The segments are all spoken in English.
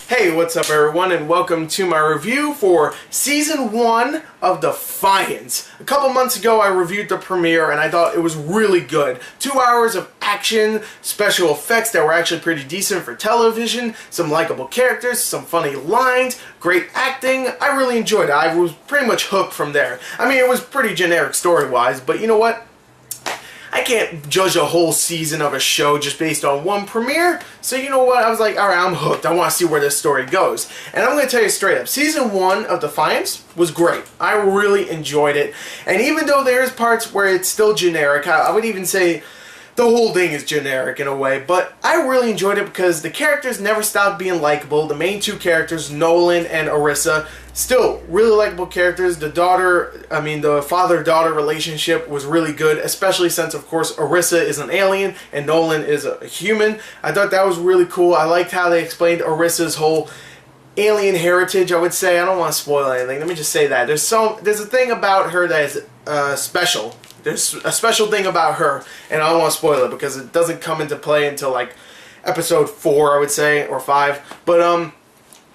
Hey, what's up everyone, and welcome to my review for Season 1 of Defiance. A couple months ago I reviewed the premiere and I thought it was really good. 2 hours of action, special effects that were actually pretty decent for television, some likable characters, some funny lines, great acting. I really enjoyed it. I was pretty much hooked from there. I mean, it was pretty generic story-wise, but you know what? I can't judge a whole season of a show just based on one premiere, so you know what, I was like, alright, I'm hooked, I want to see where this story goes. And I'm going to tell you straight up, Season 1 of Defiance was great. I really enjoyed it, and even though there's parts where it's still generic, I would even say the whole thing is generic in a way, but I really enjoyed it because the characters never stopped being likable. The main two characters, Nolan and Arissa, still really likable characters. The father-daughter relationship was really good, especially since, of course, Arissa is an alien and Nolan is a human. I thought that was really cool. I liked how they explained Arissa's whole alien heritage, I would say. I don't want to spoil anything. Let me just say that. There's a thing about her that is special. There's a special thing about her, and I don't want to spoil it because it doesn't come into play until like episode 4, I would say, or 5. But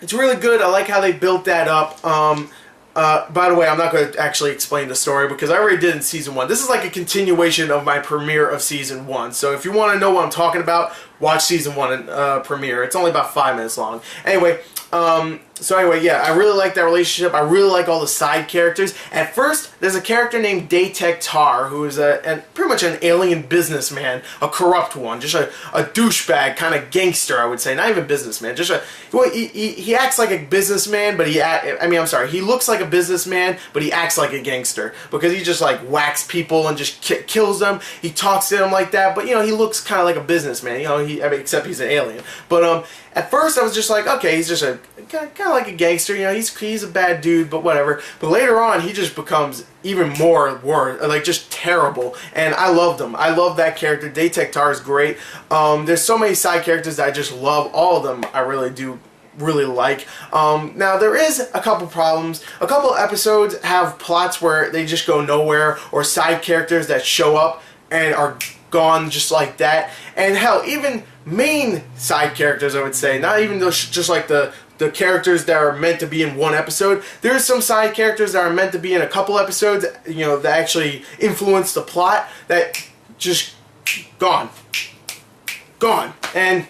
it's really good. I like how they built that up. By the way, I'm not going to actually explain the story because I already did in Season 1. This is like a continuation of my premiere of Season 1. So if you want to know what I'm talking about, watch Season 1 premiere. It's only about 5 minutes long. Anyway, yeah, I really like that relationship. I really like all the side characters. At first, there's a character named Defiance, who is pretty much an alien businessman, a corrupt one, just a douchebag, kind of gangster, I would say. Not even businessman, just he acts like a businessman, but he looks like a businessman, but he acts like a gangster because he just like whacks people and just kills them. He talks to them like that, but you know, he looks kind of like a businessman, you know, except he's an alien. But at first I was just like, okay, he's just a kind of like a gangster, you know, he's a bad dude, but whatever. But later on, he just becomes even more like just terrible, and I loved him. I love that character. Defiance is great. There's so many side characters that I just love. All of them I really like. Now there is a couple problems. A couple episodes have plots where they just go nowhere, or side characters that show up and are gone just like that. And hell, even main side characters, I would say, not even those just like the characters that are meant to be in one episode. There's some side characters that are meant to be in a couple episodes, you know, that actually influence the plot, that just gone. And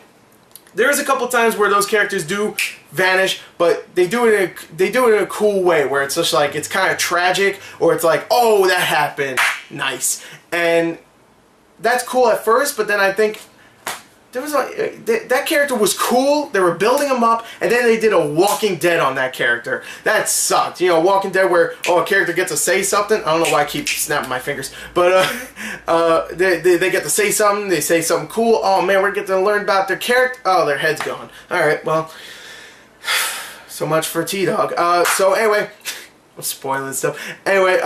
there's a couple times where those characters do vanish, but they do it in a cool way, where it's just like, it's kind of tragic, or it's like, oh, that happened, nice. And that's cool at first, but then I think there was that character was cool. They were building him up, and then they did a Walking Dead on that character. That sucked. You know, Walking Dead, where a character gets to say something. I don't know why I keep snapping my fingers, but they get to say something. They say something cool. Oh man, we're getting to learn about their character. Oh, their head's gone. All right, well, so much for T-Dog. So anyway, I'm spoiling stuff. Anyway,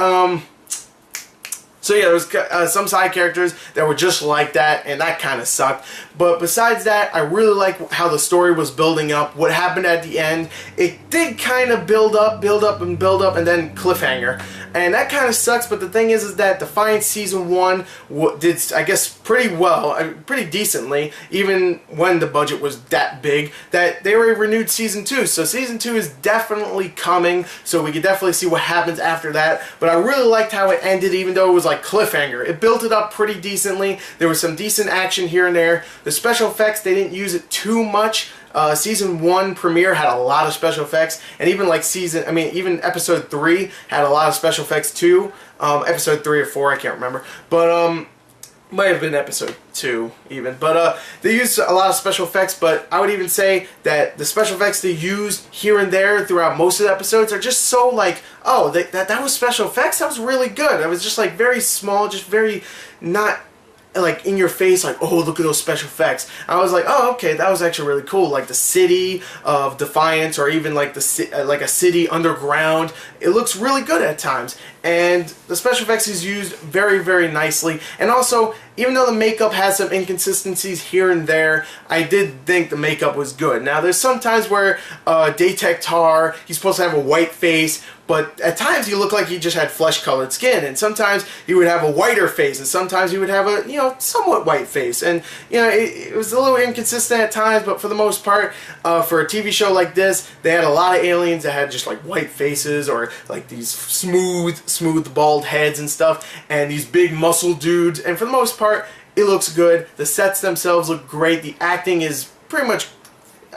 so yeah, there was some side characters that were just like that, and that kind of sucked. But besides that, I really like how the story was building up. What happened at the end, it did kind of build up, and then cliffhanger. And that kind of sucks, but the thing is that Defiance Season 1 did, I guess, pretty well, pretty decently, even when the budget was that big, that they were renewed Season 2. So Season 2 is definitely coming, so we can definitely see what happens after that. But I really liked how it ended, even though it was like cliffhanger. It built it up pretty decently. There was some decent action here and there. The special effects, they didn't use it too much. Season 1 premiere had a lot of special effects, and even like even episode 3 had a lot of special effects too. Episode 3 or 4, I can't remember, but might have been episode 2 even. But they used a lot of special effects, but I would even say that the special effects they used here and there throughout most of the episodes are just so like, oh, that was special effects? That was really good. It was just like very small, just very not like in your face, like, oh, look at those special effects. I was like, oh, okay, that was actually really cool. Like the city of Defiance, or even like like a city underground. It looks really good at times, and the special effects is used very, very nicely. And also, even though the makeup has some inconsistencies here and there, I did think the makeup was good. Now, there's some times where Defiance, he's supposed to have a white face, but at times he looked like he just had flesh-colored skin, and sometimes he would have a whiter face, and sometimes he would have a, you know, somewhat white face, and, you know, it was a little inconsistent at times, but for the most part, for a TV show like this, they had a lot of aliens that had just like white faces, or like these smooth bald heads and stuff, and these big muscle dudes, and for the most part, it looks good. The sets themselves look great. The acting is pretty much,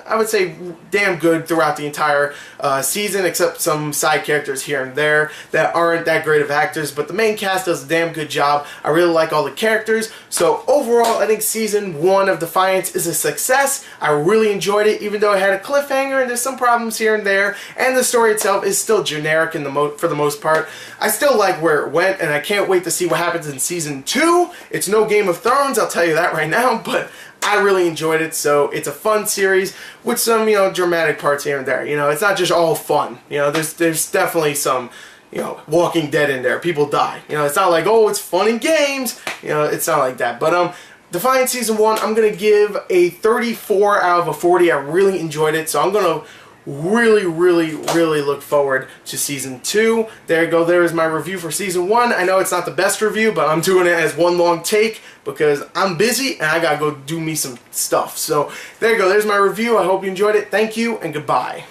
I would say, damn good throughout the entire season, except some side characters here and there that aren't that great of actors, but the main cast does a damn good job. I really like all the characters, so overall I think Season 1 of Defiance is a success. I really enjoyed it, even though it had a cliffhanger and there's some problems here and there, and the story itself is still generic for the most part. I still like where it went, and I can't wait to see what happens in Season 2. It's no Game of Thrones, I'll tell you that right now, but I really enjoyed it. So it's a fun series with some, you know, dramatic parts here and there. You know, it's not just all fun. You know, there's definitely some, you know, Walking Dead in there. People die. You know, it's not like, oh, it's fun and games. You know, it's not like that. But Defiance Season 1, I'm gonna give a 34 out of a 40. I really enjoyed it, so I'm gonna really look forward to Season 2. There you go, there is my review for Season 1. I know it's not the best review, but I'm doing it as one long take because I'm busy and I gotta go do me some stuff. So there you go, there's my review. I hope you enjoyed it. Thank you and goodbye.